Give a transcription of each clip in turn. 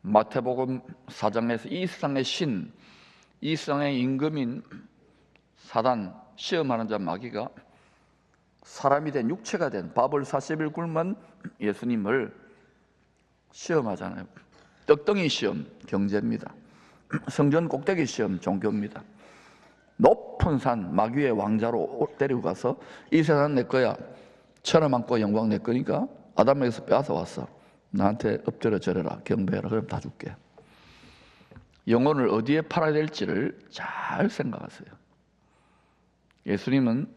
마태복음 4장에서 이 세상의 신, 이 세상의 임금인 사단, 시험하는 자 마귀가 사람이 된, 육체가 된 밥을 40일 굶은 예수님을 시험하잖아요. 떡덩이 시험, 경제입니다. 성전 꼭대기 시험, 종교입니다. 높은 산, 마귀의 왕자로 데리고 가서 이 세상 내 거야, 천을 안고 영광 내 거니까 아담에게서 빼앗아 왔어. 나한테 엎드려 절해라, 경배해라. 그럼 다 줄게. 영혼을 어디에 팔아야 될지를 잘 생각하세요. 예수님은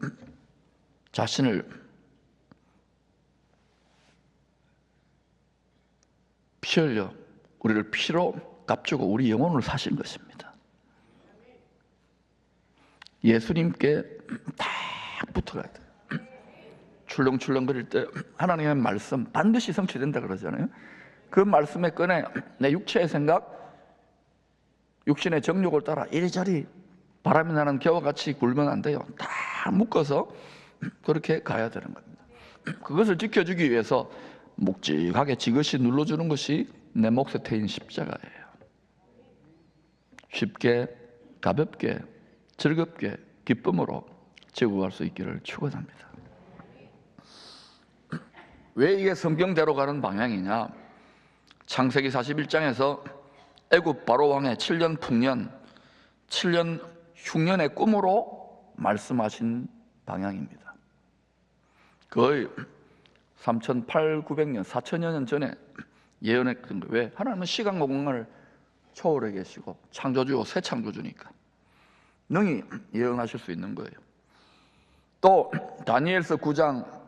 자신을 피 흘려 우리를 피로 값주고 우리 영혼을 사신 것입니다. 예수님께 딱 붙어가야 돼요. 출렁출렁거릴 때 하나님의 말씀 반드시 성취된다 그러잖아요. 그 말씀에 꺼내 내 육체의 생각, 육신의 정욕을 따라 이리저리 바람이 나는 겨와 같이 굴면 안 돼요. 다 묶어서 그렇게 가야 되는 겁니다. 그것을 지켜주기 위해서 묵직하게 지그시 눌러주는 것이 내 몫에 태인 십자가예요. 쉽게, 가볍게, 즐겁게, 기쁨으로 지고 갈 수 있기를 축원합니다. 왜 이게 성경대로 가는 방향이냐? 창세기 41장에서 애굽 바로 왕의 7년 풍년, 7년 흉년의 꿈으로 말씀하신 방향입니다. 거의 3,800~900년, 4,000여 년 전에 예언했던 거예요. 왜? 하나님은 시간 공간을 초월해 계시고 창조주요, 새 창조주니까 능히 예언하실 수 있는 거예요. 또 다니엘서 9장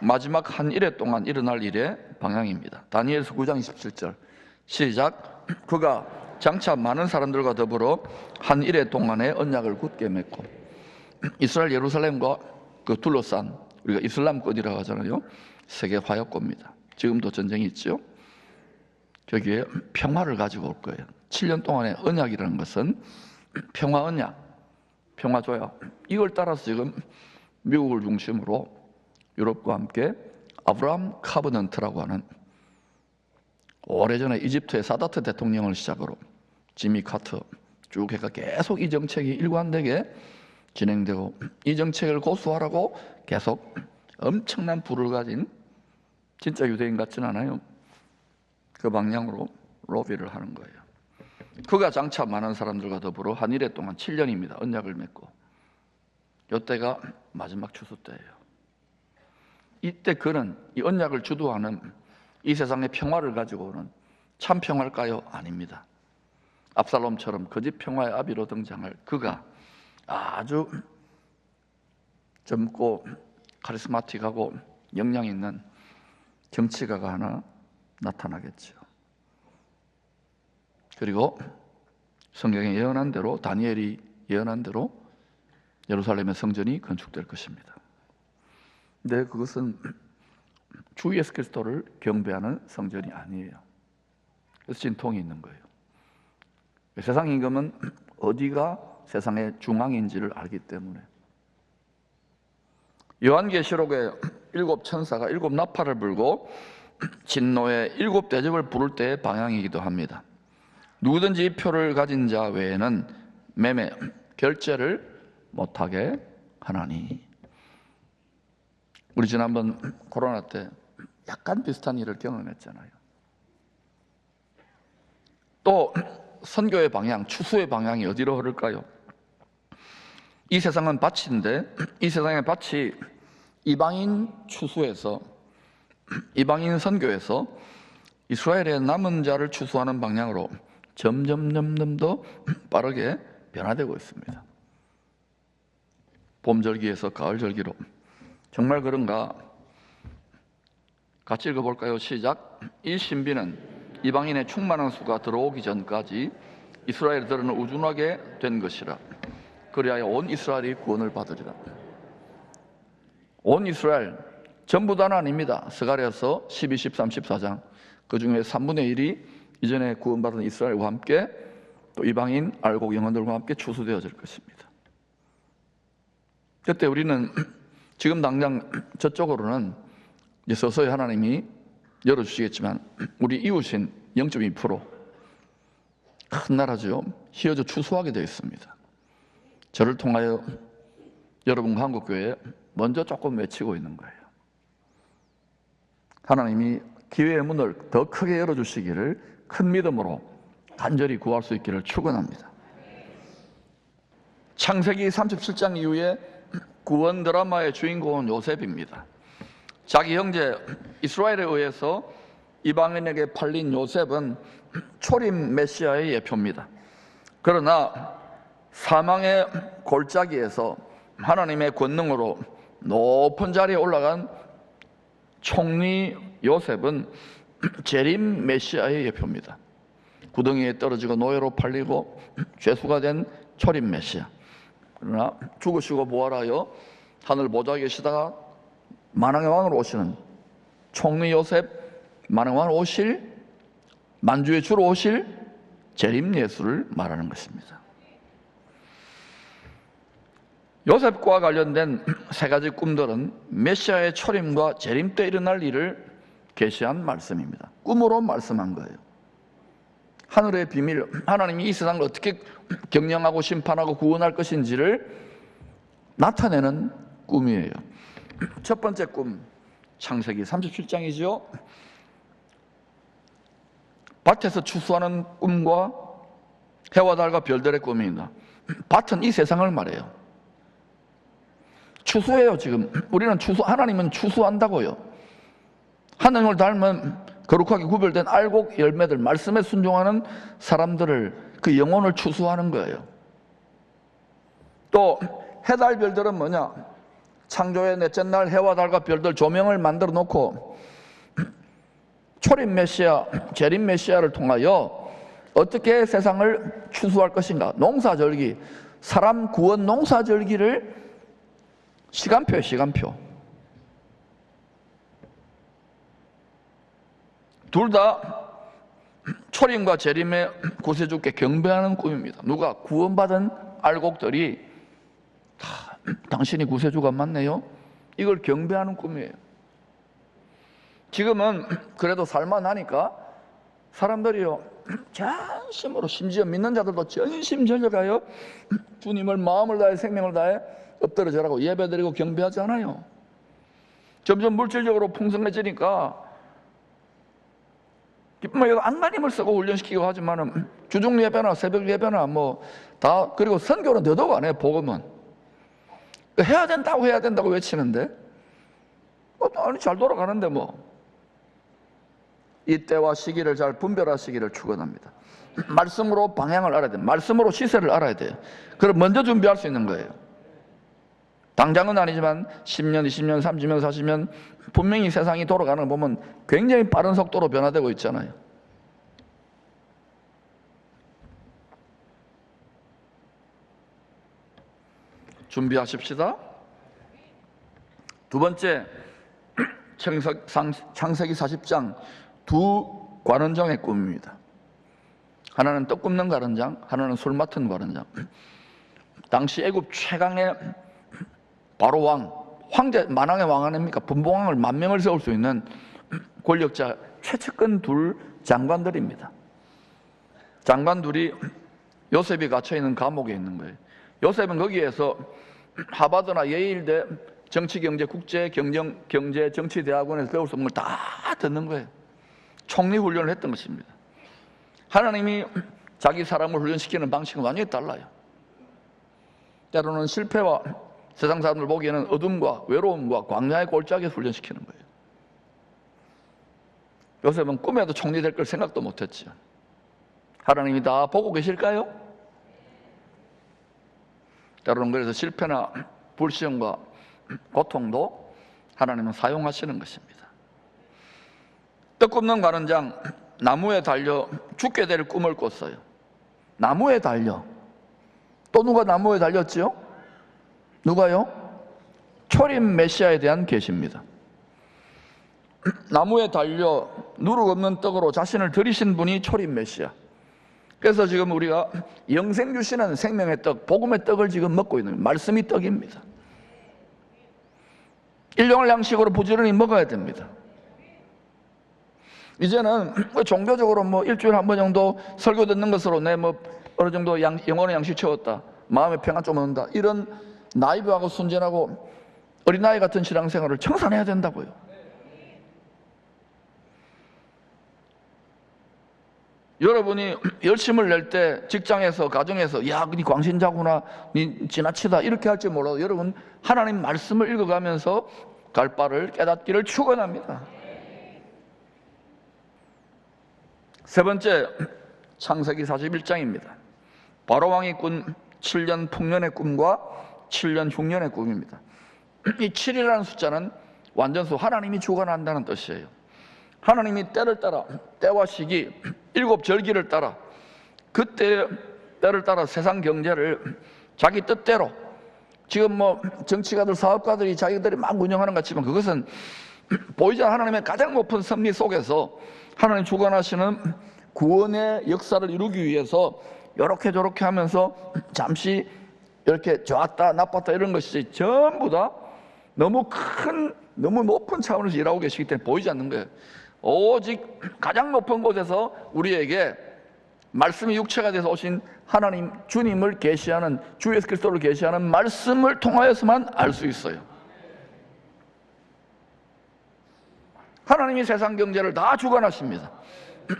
마지막 한 일해 동안 일어날 일의 방향입니다. 다니엘서 9장 27절 시작. 그가 장차 많은 사람들과 더불어 한 일해 동안의 언약을 굳게 맺고 이스라엘 예루살렘과 그 둘러싼, 우리가 이슬람권이라고 하잖아요, 세계 화약고입니다. 지금도 전쟁이 있죠. 저기에 평화를 가지고 올 거예요. 7년 동안의 언약이라는 것은 평화 언약, 평화 조약, 이걸 따라서 지금 미국을 중심으로 유럽과 함께 아브라함 카버넌트라고 하는, 오래전에 이집트의 사다트 대통령을 시작으로 지미 카터 쭉 해가 계속 이 정책이 일관되게 진행되고, 이 정책을 고수하라고 계속 엄청난 부를 가진, 진짜 유대인 같진 않아요, 그 방향으로 로비를 하는 거예요. 그가 장차 많은 사람들과 더불어 한 일해 동안 7년입니다. 언약을 맺고, 이때가 마지막 추수 때예요. 이때 그는 이 언약을 주도하는, 이 세상의 평화를 가지고 오는 참 평화일까요? 아닙니다. 압살롬처럼 거짓 평화의 아비로 등장할 그가 아주 젊고 카리스마틱하고 역량 있는 정치가가 하나 나타나겠죠. 그리고 성경에 예언한 대로, 다니엘이 예언한 대로 예루살렘의 성전이 건축될 것입니다. 근데 그것은 주 예수 그리스도를 경배하는 성전이 아니에요. 그래서 진통이 있는 거예요. 세상 임금은 어디가 세상의 중앙인지를 알기 때문에. 요한계시록에 7 천사가 7 나팔을 불고 진노의 7 대접을 부를 때의 방향이기도 합니다. 누구든지 이 표를 가진 자 외에는 매매, 결제를 못하게 하나니. 우리 지난번 코로나 때 약간 비슷한 일을 경험했잖아요. 또 선교의 방향, 추수의 방향이 어디로 흐를까요? 이 세상은 밭인데, 이 세상의 밭이 이방인 추수에서, 이방인 선교에서 이스라엘의 남은 자를 추수하는 방향으로 점점 더 빠르게 변화되고 있습니다. 봄절기에서 가을절기로. 정말 그런가? 같이 읽어볼까요? 시작. 이 신비는 이방인의 충만한 수가 들어오기 전까지 이스라엘들은 우둔하게 된 것이라. 그리하여 온 이스라엘이 구원을 받으리라. 온 이스라엘 전부 다는 아닙니다. 스가랴서 12, 13, 14장 그 중에 3분의 1이 이전에 구원받은 이스라엘과 함께 또 이방인 알곡 영혼들과 함께 추수되어질 것입니다. 그때 우리는 지금 당장 저쪽으로는 이제 서서히 하나님이 열어주시겠지만 우리 이웃인 0.2%, 큰 나라죠. 휘어져 추수하게 되어 있습니다. 저를 통하여 여러분과 한국교회에 먼저 조금 외치고 있는 거예요. 하나님이 기회의 문을 더 크게 열어주시기를 큰 믿음으로 간절히 구할 수 있기를 축원합니다. 창세기 37장 이후에 구원 드라마의 주인공은 요셉입니다. 자기 형제 이스라엘에 의해서 이방인에게 팔린 요셉은 초림 메시아의 예표입니다. 그러나 사망의 골짜기에서 하나님의 권능으로 높은 자리에 올라간 총리 요셉은 재림 메시아의 예표입니다. 구덩이에 떨어지고 노예로 팔리고 죄수가 된 초림 메시아. 그러나 죽으시고 부활하여 하늘 보좌에 계시다가 만왕의 왕으로 오시는 총리 요셉, 만왕의 왕으로 오실, 만주의 주로 오실 재림 예수를 말하는 것입니다. 요셉과 관련된 세 가지 꿈들은 메시아의 초림과 재림 때 일어날 일을 계시한 말씀입니다. 꿈으로 말씀한 거예요. 하늘의 비밀, 하나님이 이 세상을 어떻게 경영하고 심판하고 구원할 것인지를 나타내는 꿈이에요. 첫 번째 꿈, 창세기 37장이죠. 밭에서 추수하는 꿈과 해와 달과 별들의 꿈입니다. 밭은 이 세상을 말해요. 추수해요. 지금 우리는 하나님은 추수한다고요. 하나님을 닮은 거룩하게 구별된 알곡 열매들, 말씀에 순종하는 사람들을, 그 영혼을 추수하는 거예요. 또 해달 별들은 뭐냐? 창조의 넷째 날 해와 달과 별들 조명을 만들어 놓고 초림 메시아, 재림 메시아를 통하여 어떻게 세상을 추수할 것인가? 농사절기, 사람 구원 농사절기를 시간표에 시간표. 둘 다 초림과 재림의 구세주께 경배하는 꿈입니다. 누가? 구원받은 알곡들이 다 당신이 구세주가 맞네요. 이걸 경배하는 꿈이에요. 지금은 그래도 살만하니까 사람들이요 전심으로, 심지어 믿는 자들도 전심전력하여 주님을 마음을 다해 생명을 다해 엎드려 절하고 예배드리고 경배하지 않아요. 점점 물질적으로 풍성해지니까 안간힘을 쓰고 훈련시키고 하지만은 주중 예배나 새벽 예배나 뭐 다, 그리고 선교는 더더욱 안 해요. 복음은 해야 된다고 외치는데 아니 잘 돌아가는데 뭐. 이때와 시기를 잘 분별하시기를 축원합니다. 말씀으로 방향을 알아야 돼요. 말씀으로 시세를 알아야 돼요. 그럼 먼저 준비할 수 있는 거예요. 당장은 아니지만 10년, 20년, 30년, 40년 분명히 세상이 돌아가는 걸 보면 굉장히 빠른 속도로 변화되고 있잖아요. 준비하십시다. 두 번째, 창세기 40장 두 관원장의 꿈입니다. 하나는 떡 굽는 관원장, 하나는 술 맡은 관원장. 당시 애굽 최강의 바로 황제, 만왕의 왕 아닙니까? 분봉왕을 10,000명을 세울 수 있는 권력자 최측근 둘 장관들입니다. 장관 둘이 요셉이 갇혀있는 감옥에 있는 거예요. 요셉은 거기에서 하버드나 예일대 정치경제 국제경제 정치대학원에서 배울 수 없는 걸 다 듣는 거예요. 총리훈련을 했던 것입니다. 하나님이 자기 사람을 훈련시키는 방식은 완전히 달라요. 때로는 실패와 세상 사람들 보기에는 어둠과 외로움과 광야의 골짜기에서 훈련시키는 거예요. 요셉은 꿈에도 총리 될 걸 생각도 못했죠. 하나님이 다 보고 계실까요? 때로는 그래서 실패나 불시험과 고통도 하나님은 사용하시는 것입니다. 떡 굽는 관원장, 나무에 달려 죽게 될 꿈을 꿨어요. 나무에 달려. 또 누가 나무에 달렸지요? 누가요? 초림 메시아에 대한 계시입니다. 나무에 달려 누룩 없는 떡으로 자신을 들이신 분이 초림 메시아. 그래서 지금 우리가 영생 주시는 생명의 떡, 복음의 떡을 지금 먹고 있는 거예요. 말씀이 떡입니다. 일용할 양식으로 부지런히 먹어야 됩니다. 이제는 종교적으로 뭐 일주일에 한 번 정도 설교 듣는 것으로 내 뭐 어느 정도 영혼의 양식 채웠다, 마음의 평안 좀 얻는다, 이런 나이브하고 순진하고 어린아이 같은 신앙생활을 청산해야 된다고요. 여러분이 열심을 낼 때 직장에서 가정에서 야, 니 광신자구나, 니 지나치다 이렇게 할지 몰라도 여러분 하나님 말씀을 읽어가면서 갈 바를 깨닫기를 축원합니다. 세 번째, 창세기 41장입니다. 바로왕이 꾼 7년 풍년의 꿈과 7년 흉년의 꿈입니다. 이 7이라는 숫자는 완전수, 하나님이 주관한다는 뜻이에요. 하나님이 때를 따라, 때와 시기, 7절기를 따라, 그때 때를 따라 세상 경제를 자기 뜻대로, 지금 뭐 정치가들, 사업가들이 자기들이 막 운영하는 것 같지만 그것은 보이지 않는 하나님의 가장 높은 섭리 속에서 하나님 주관하시는 구원의 역사를 이루기 위해서 이렇게 저렇게 하면서 잠시 이렇게 좋았다 나빴다 이런 것이 전부 다 너무 큰, 너무 높은 차원에서 일하고 계시기 때문에 보이지 않는 거예요. 오직 가장 높은 곳에서 우리에게 말씀이 육체가 돼서 오신 하나님 주님을 계시하는, 주 예수 그리스도를 계시하는 말씀을 통하여서만 알 수 있어요. 하나님이 세상 경제를 다 주관하십니다.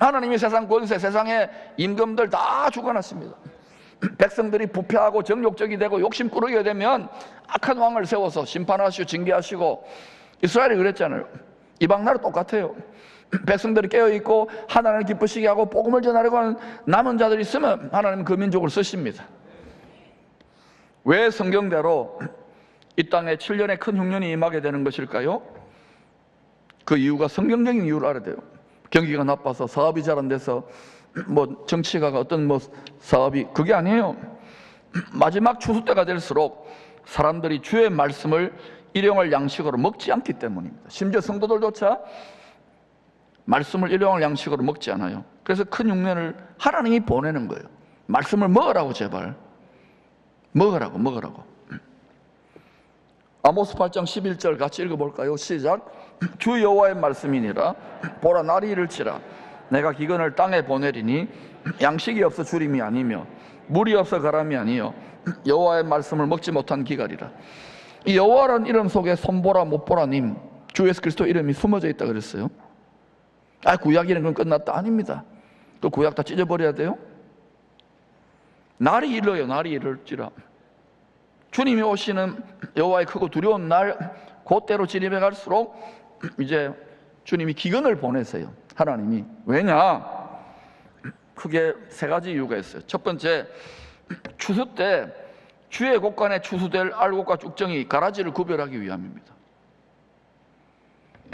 하나님이 세상 권세, 세상의 임금들 다 주관하십니다. 백성들이 부패하고 정욕적이 되고 욕심꾸러기가 되면 악한 왕을 세워서 심판하시고 징계하시고, 이스라엘이 그랬잖아요. 이방 나라 똑같아요. 백성들이 깨어있고 하나님을 기쁘시게 하고 복음을 전하려고 하는 남은 자들이 있으면 하나님은 그 민족을 쓰십니다. 왜 성경대로 이 땅에 7년의 큰 흉년이 임하게 되는 것일까요? 그 이유가 성경적인 이유를 알아야 돼요. 경기가 나빠서 사업이 잘 안 돼서 뭐 정치가가 어떤 뭐 사업이, 그게 아니에요. 마지막 추수 때가 될수록 사람들이 주의 말씀을 일용할 양식으로 먹지 않기 때문입니다. 심지어 성도들조차 말씀을 일용할 양식으로 먹지 않아요. 그래서 큰 흉년을 하나님이 보내는 거예요. 말씀을 먹으라고, 제발 먹으라고. 아모스 8장 11절 같이 읽어볼까요? 시작. 주 여호와의 말씀이니라. 보라, 날이 이를지라. 내가 기근을 땅에 보내리니 양식이 없어 주림이 아니며 물이 없어 가람이 아니요 여호와의 말씀을 먹지 못한 기갈이라. 이 여호와라는 이름 속에 손보라 못보라님, 주 예수 그리스도 이름이 숨어져 있다 그랬어요. 구약 이름은 끝났다, 아닙니다. 또 구약 다 찢어버려야 돼요? 날이 이르요, 날이 이를지라. 주님이 오시는 여호와의 크고 두려운 날, 그때로 진입해 갈수록 이제 주님이 기근을 보내세요. 하나님이. 왜냐? 크게 세 가지 이유가 있어요. 첫 번째, 추수 때 주의 곳간에 추수될 알곡과 쭉정이 가라지를 구별하기 위함입니다.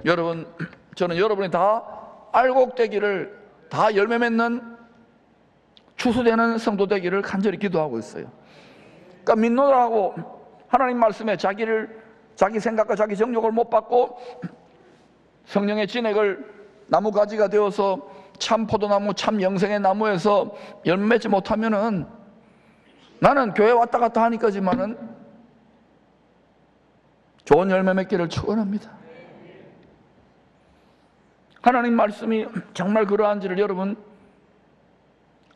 여러분, 저는 여러분이 다 알곡되기를, 다 열매 맺는 추수되는 성도 되기를 간절히 기도하고 있어요. 그러니까 민노라하고 하나님 말씀에 자기 생각과 자기 정욕을 못 받고 성령의 진액을 나무 가지가 되어서 참 포도나무, 참 영생의 나무에서 열매 맺지 못하면은, 나는 교회 왔다 갔다 하니까지만은 좋은 열매 맺기를 축원합니다. 하나님 말씀이 정말 그러한지를 여러분,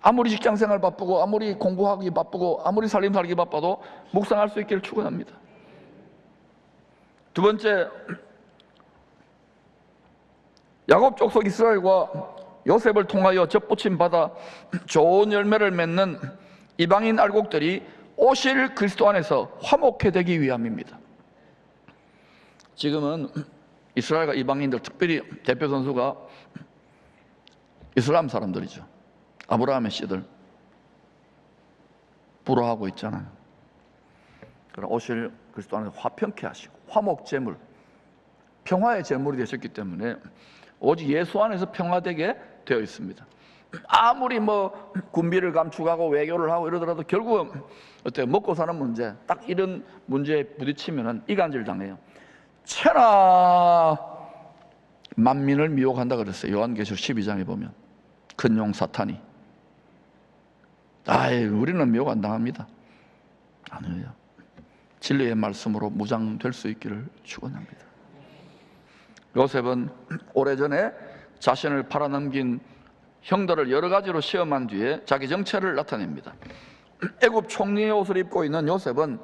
아무리 직장생활 바쁘고 아무리 공부하기 바쁘고 아무리 살림 살기 바빠도 묵상할 수 있기를 축원합니다. 두 번째, 야곱 족속 이스라엘과 요셉을 통하여 접붙임 받아 좋은 열매를 맺는 이방인 알곡들이 오실 그리스도 안에서 화목해 되기 위함입니다. 지금은 이스라엘과 이방인들, 특별히 대표 선수가 이슬람 사람들이죠. 아브라함의 씨들 부러워하고 있잖아요. 그럼 오실 그리스도 안에서 화평케 하시고 화목 제물, 평화의 제물이 되셨기 때문에 오직 예수 안에서 평화되게 되어 있습니다. 아무리 뭐 군비를 감축하고 외교를 하고 이러더라도 결국은 어때요? 먹고 사는 문제, 딱 이런 문제에 부딪히면은 이간질 당해요. 천하 만민을 미혹한다 그랬어요. 요한계시록 12장에 보면 큰 용 사탄이. 우리는 미혹 안 당합니다. 아니에요. 진리의 말씀으로 무장될 수 있기를 축원합니다. 요셉은 오래전에 자신을 팔아넘긴 형들을 여러 가지로 시험한 뒤에 자기 정체를 나타냅니다. 애굽 총리의 옷을 입고 있는 요셉은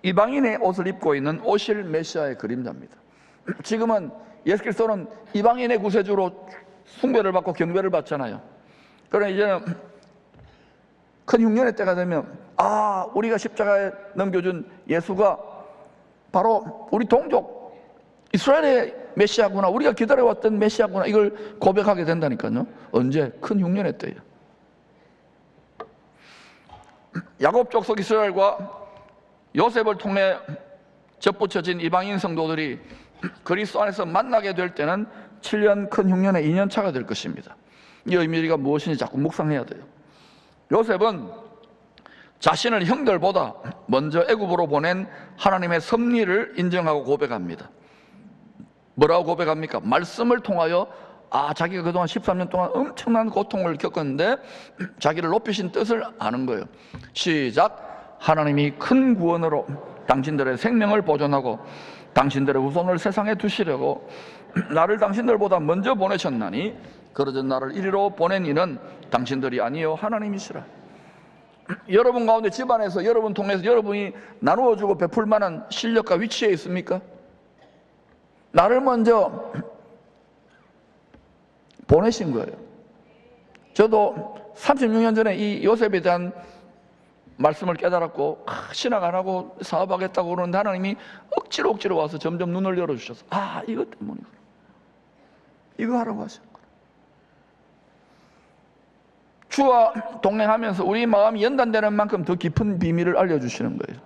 이방인의 옷을 입고 있는 오실 메시아의 그림자입니다. 지금은 예수 그리스도는 이방인의 구세주로 숭배를 받고 경배를 받잖아요. 그러나 이제는 큰 흉년의 때가 되면 우리가 십자가에 넘겨준 예수가 바로 우리 동족 이스라엘의 메시아구나, 우리가 기다려왔던 메시아구나, 이걸 고백하게 된다니까요. 언제? 큰 흉년의 때예요. 야곱 족속 이스라엘과 요셉을 통해 접붙여진 이방인 성도들이 그리스도 안에서 만나게 될 때는 7년 큰 흉년의 2년 차가 될 것입니다. 이 의미가 무엇인지 자꾸 묵상해야 돼요. 요셉은 자신을 형들보다 먼저 애굽으로 보낸 하나님의 섭리를 인정하고 고백합니다. 뭐라고 고백합니까? 말씀을 통하여 자기가 그동안 13년 동안 엄청난 고통을 겪었는데 자기를 높이신 뜻을 아는 거예요. 시작. 하나님이 큰 구원으로 당신들의 생명을 보존하고 당신들의 후손을 세상에 두시려고 나를 당신들보다 먼저 보내셨나니 그러던 나를 이리로 보낸 이는 당신들이 아니요 하나님이시라. 여러분 가운데 집안에서 여러분 통해서 여러분이 나누어주고 베풀 만한 실력과 위치에 있습니까? 나를 먼저 보내신 거예요. 저도 36년 전에 이 요셉에 대한 말씀을 깨달았고 신학 안 하고 사업하겠다고 그러는데 하나님이 억지로 와서 점점 눈을 열어주셔서 이것 때문이구나, 이거 하라고 하셨구나. 주와 동행하면서 우리 마음이 연단되는 만큼 더 깊은 비밀을 알려주시는 거예요.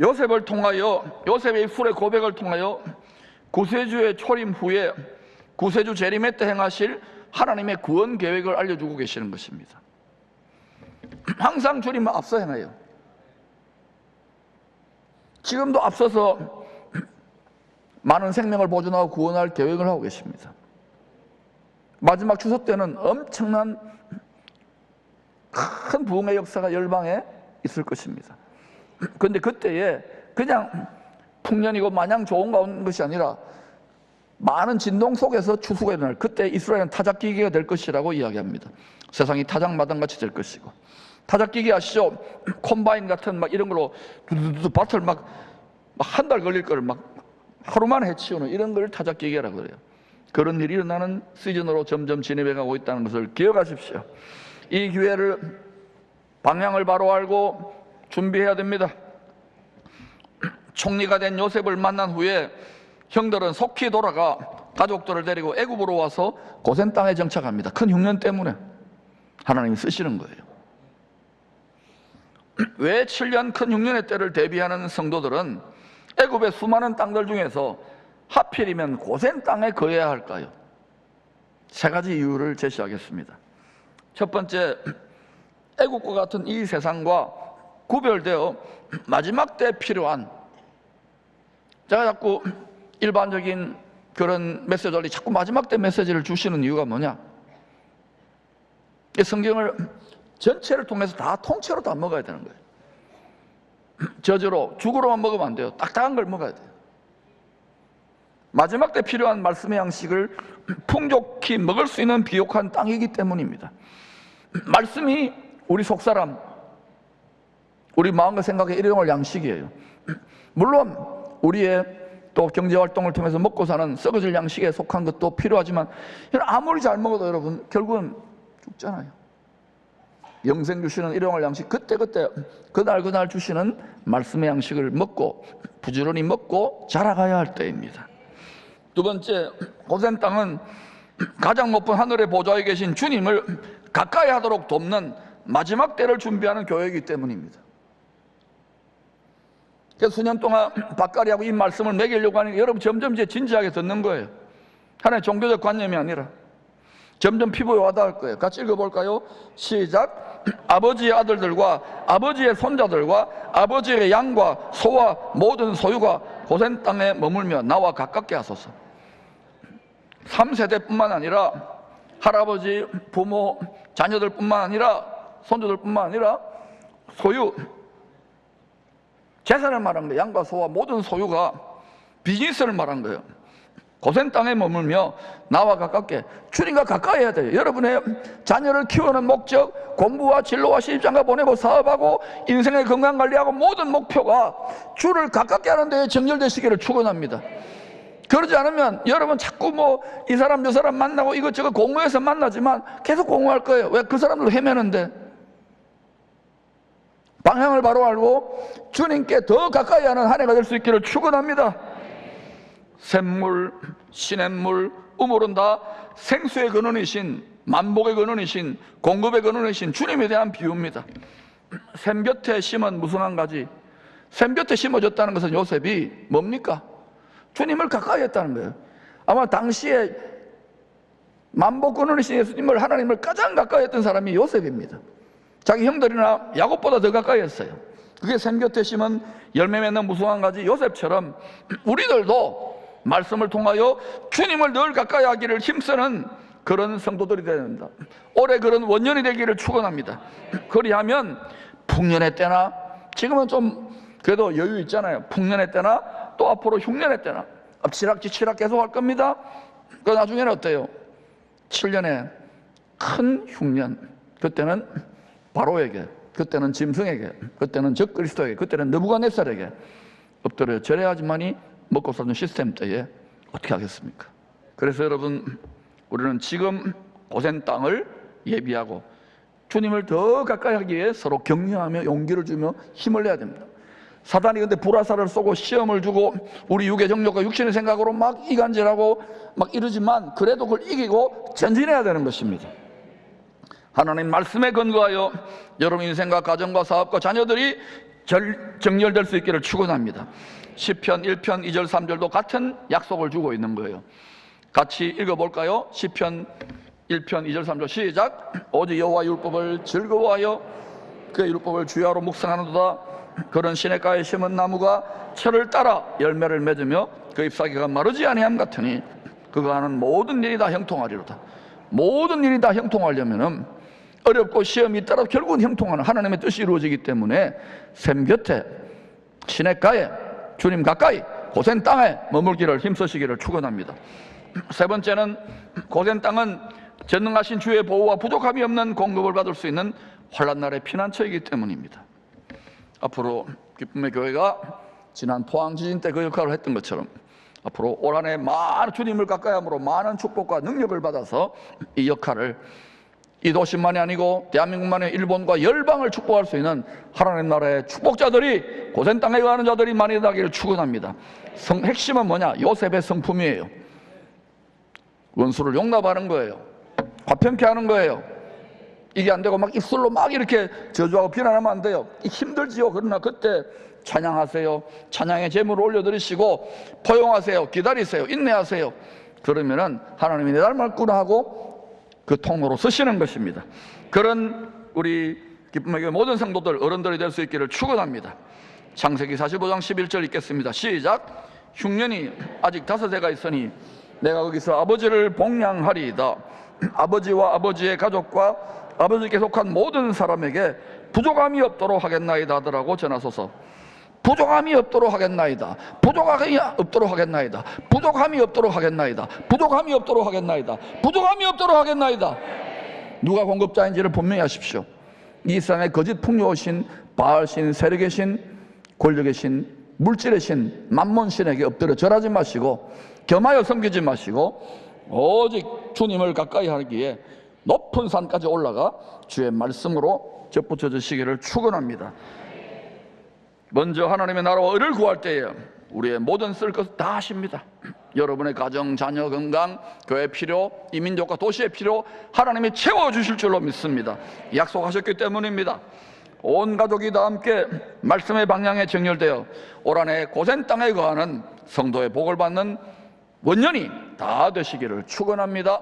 요셉을 통하여, 요셉의 입술의 고백을 통하여 구세주의 초림 후에 구세주 재림에 때 행하실 하나님의 구원 계획을 알려주고 계시는 것입니다. 항상 주님은 앞서 행해요. 지금도 앞서서 많은 생명을 보존하고 구원할 계획을 하고 계십니다. 마지막 추수 때는 엄청난 큰 부흥의 역사가 열방에 있을 것입니다. 그런데 그때에 그냥 풍년이고 마냥 좋은 것이 아니라 많은 진동 속에서 추수가 일어날, 그때 이스라엘은 타작기기가 될 것이라고 이야기합니다. 세상이 타작마당같이 될 것이고, 타작기기 아시죠? 콤바인 같은 이런 걸로 두두두 밭을 한 달 걸릴 걸 하루 만에 해치우는 이런 걸 타작기기라고 그래요. 그런 일이 일어나는 시즌으로 점점 진입해 가고 있다는 것을 기억하십시오. 이 기회를 방향을 바로 알고 준비해야 됩니다. 총리가 된 요셉을 만난 후에 형들은 속히 돌아가 가족들을 데리고 애굽으로 와서 고센 땅에 정착합니다. 큰 흉년 때문에 하나님이 쓰시는 거예요. 왜 7년 큰 흉년의 때를 대비하는 성도들은 애굽의 수많은 땅들 중에서 하필이면 고센 땅에 거해야 할까요? 세 가지 이유를 제시하겠습니다. 첫 번째, 애굽과 같은 이 세상과 구별되어 마지막 때 필요한, 제가 자꾸 일반적인 그런 메시지를 자꾸 마지막 때 메시지를 주시는 이유가 뭐냐? 이 성경을 전체를 통해서 다 통째로 다 먹어야 되는 거예요. 저주로 죽으로만 먹으면 안 돼요. 딱딱한 걸 먹어야 돼요. 마지막 때 필요한 말씀의 양식을 풍족히 먹을 수 있는 비옥한 땅이기 때문입니다. 말씀이 우리 속사람, 우리 마음과 생각에 일용할 양식이에요. 물론 우리의 또 경제활동을 통해서 먹고 사는 썩어질 양식에 속한 것도 필요하지만 아무리 잘 먹어도 여러분 결국은 죽잖아요. 영생 주시는 일용할 양식, 그때그때 그날 주시는 말씀의 양식을 먹고 부지런히 먹고 자라가야 할 때입니다. 두 번째, 고센 땅은 가장 높은 하늘의 보좌에 계신 주님을 가까이 하도록 돕는 마지막 때를 준비하는 교회이기 때문입니다. 그래서 수년 동안 밭갈이하고 이 말씀을 먹이려고 하는 게 여러분 점점 이제 진지하게 듣는 거예요. 하나의 종교적 관념이 아니라 점점 피부에 와닿을 거예요. 같이 읽어볼까요? 시작. 아버지의 아들들과 아버지의 손자들과 아버지의 양과 소와 모든 소유가 고센 땅에 머물며 나와 가깝게 하소서. 3세대뿐만 아니라 할아버지, 부모, 자녀들뿐만 아니라 손주들뿐만 아니라 소유, 재산을 말한 거예요. 양과 소와 모든 소유가 비즈니스를 말한 거예요. 고센 땅에 머물며 나와 가깝게 주님과 가까이 해야 돼요. 여러분의 자녀를 키우는 목적, 공부와 진로와 시집장가 보내고 사업하고 인생의 건강관리하고 모든 목표가 주를 가깝게 하는 데에 정렬되시기를 축원합니다. 그러지 않으면 여러분 자꾸 뭐 이 사람 저 사람 만나고 이것저것 공부해서 만나지만 계속 공부할 거예요. 왜? 그 사람들 헤매는데. 방향을 바로 알고 주님께 더 가까이 하는 한 해가 될 수 있기를 축원합니다. 샘물, 시냇물, 우물은 다 생수의 근원이신, 만복의 근원이신, 공급의 근원이신 주님에 대한 비유입니다. 샘 곁에 심은 무성한 가지, 샘 곁에 심어졌다는 것은 요셉이 뭡니까? 주님을 가까이 했다는 거예요. 아마 당시에 만복 근원이신 예수님을, 하나님을 가장 가까이 했던 사람이 요셉입니다. 자기 형들이나 야곱보다 더 가까이 했어요. 그게 샘 곁에 심은 열매 맺는 무성한 가지 요셉처럼 우리들도 말씀을 통하여 주님을 늘 가까이 하기를 힘쓰는 그런 성도들이 되어야 됩니다. 올해 그런 원년이 되기를 축원합니다. 그리하면 풍년의 때나, 지금은 좀 그래도 여유 있잖아요. 풍년의 때나 또 앞으로 흉년의 때나 엎치락뒤치락 계속 할 겁니다. 그 나중에는 어때요? 7년에 큰 흉년, 그때는 바로에게, 그때는 짐승에게, 그때는 적그리스도에게, 그때는 느부갓네살에게 엎드려 절해야지만이 먹고 사는 시스템 때에 어떻게 하겠습니까? 그래서 여러분, 우리는 지금 고센 땅을 예비하고 주님을 더 가까이 하기 위해 서로 격려하며 용기를 주며 힘을 내야 됩니다. 사단이 근데 불화살을 쏘고 시험을 주고 우리 육의 정욕과 육신의 생각으로 막 이간질하고 막 이러지만 그래도 그걸 이기고 전진해야 되는 것입니다. 하나님 말씀에 근거하여 여러분 인생과 가정과 사업과 자녀들이 정렬될 수 있기를 축원합니다. 시편 1편 2절 3절도 같은 약속을 주고 있는 거예요. 같이 읽어볼까요? 시편 1편 2절 3절 시작. 오직 여호와 율법을 즐거워하여 그의 율법을 주야로 묵상하는도다. 그런 시냇가에 심은 나무가 철을 따라 열매를 맺으며 그 잎사귀가 마르지 아니함 같으니 그가 하는 모든 일이 다 형통하리로다. 모든 일이 다 형통하려면은 어렵고 시험이 있더라도 결국은 형통하는 하나님의 뜻이 이루어지기 때문에 샘 곁에 시냇가에 주님 가까이 고센 땅에 머물기를 힘쓰시기를 축원합니다. 세 번째는 고센 땅은 전능하신 주의 보호와 부족함이 없는 공급을 받을 수 있는 환난날의 피난처이기 때문입니다. 앞으로 기쁨의 교회가 지난 포항 지진 때 그 역할을 했던 것처럼 앞으로 올 한 해 많은 주님을 가까이 함으로 많은 축복과 능력을 받아서 이 역할을 이 도시만이 아니고 대한민국만이 일본과 열방을 축복할 수 있는 하나님 나라의 축복자들이 고센 땅에 가는 자들이 많이 나기를 축원합니다. 핵심은 뭐냐? 요셉의 성품이에요. 원수를 용납하는 거예요. 화평케 하는 거예요. 이게 안 되고 막 입술로 막 이렇게 저주하고 비난하면 안 돼요. 힘들지요. 그러나 그때 찬양하세요. 찬양의 제물을 올려드리시고 포용하세요. 기다리세요. 인내하세요. 그러면은 하나님이 내 닮았구나 하고 그 통로로 쓰시는 것입니다. 그런 우리 기쁨의 교회 모든 성도들 어른들이 될 수 있기를 축원합니다. 창세기 45장 11절 읽겠습니다. 시작. 흉년이 아직 5해가 있으니 내가 거기서 아버지를 복양하리이다. 아버지와 아버지의 가족과 아버지께 속한 모든 사람에게 부족함이 없도록 하겠나이다 하더라고 전하소서. 부족함이 없도록 하겠나이다. 부족함이 없도록 하겠나이다. 부족함이 없도록 하겠나이다. 부족함이 없도록 하겠나이다. 부족함이 없도록 하겠나이다. 누가 공급자인지를 분명히 하십시오. 이 세상에 거짓 풍요신, 바알신, 세력의 신, 권력의 신, 물질의 신, 만몬신에게 엎드려 절하지 마시고 겸하여 섬기지 마시고 오직 주님을 가까이 하기에 높은 산까지 올라가 주의 말씀으로 접붙여 주시기를 축원합니다. 먼저 하나님의 나라와 의를 구할 때에 우리의 모든 쓸 것을 다 하십니다. 여러분의 가정, 자녀, 건강, 교회 필요, 이민족과 도시의 필요 하나님이 채워주실 줄로 믿습니다. 약속하셨기 때문입니다. 온 가족이 다 함께 말씀의 방향에 정렬되어 올 한 해 고센 땅에 거하는 성도의 복을 받는 원년이 다 되시기를 축원합니다.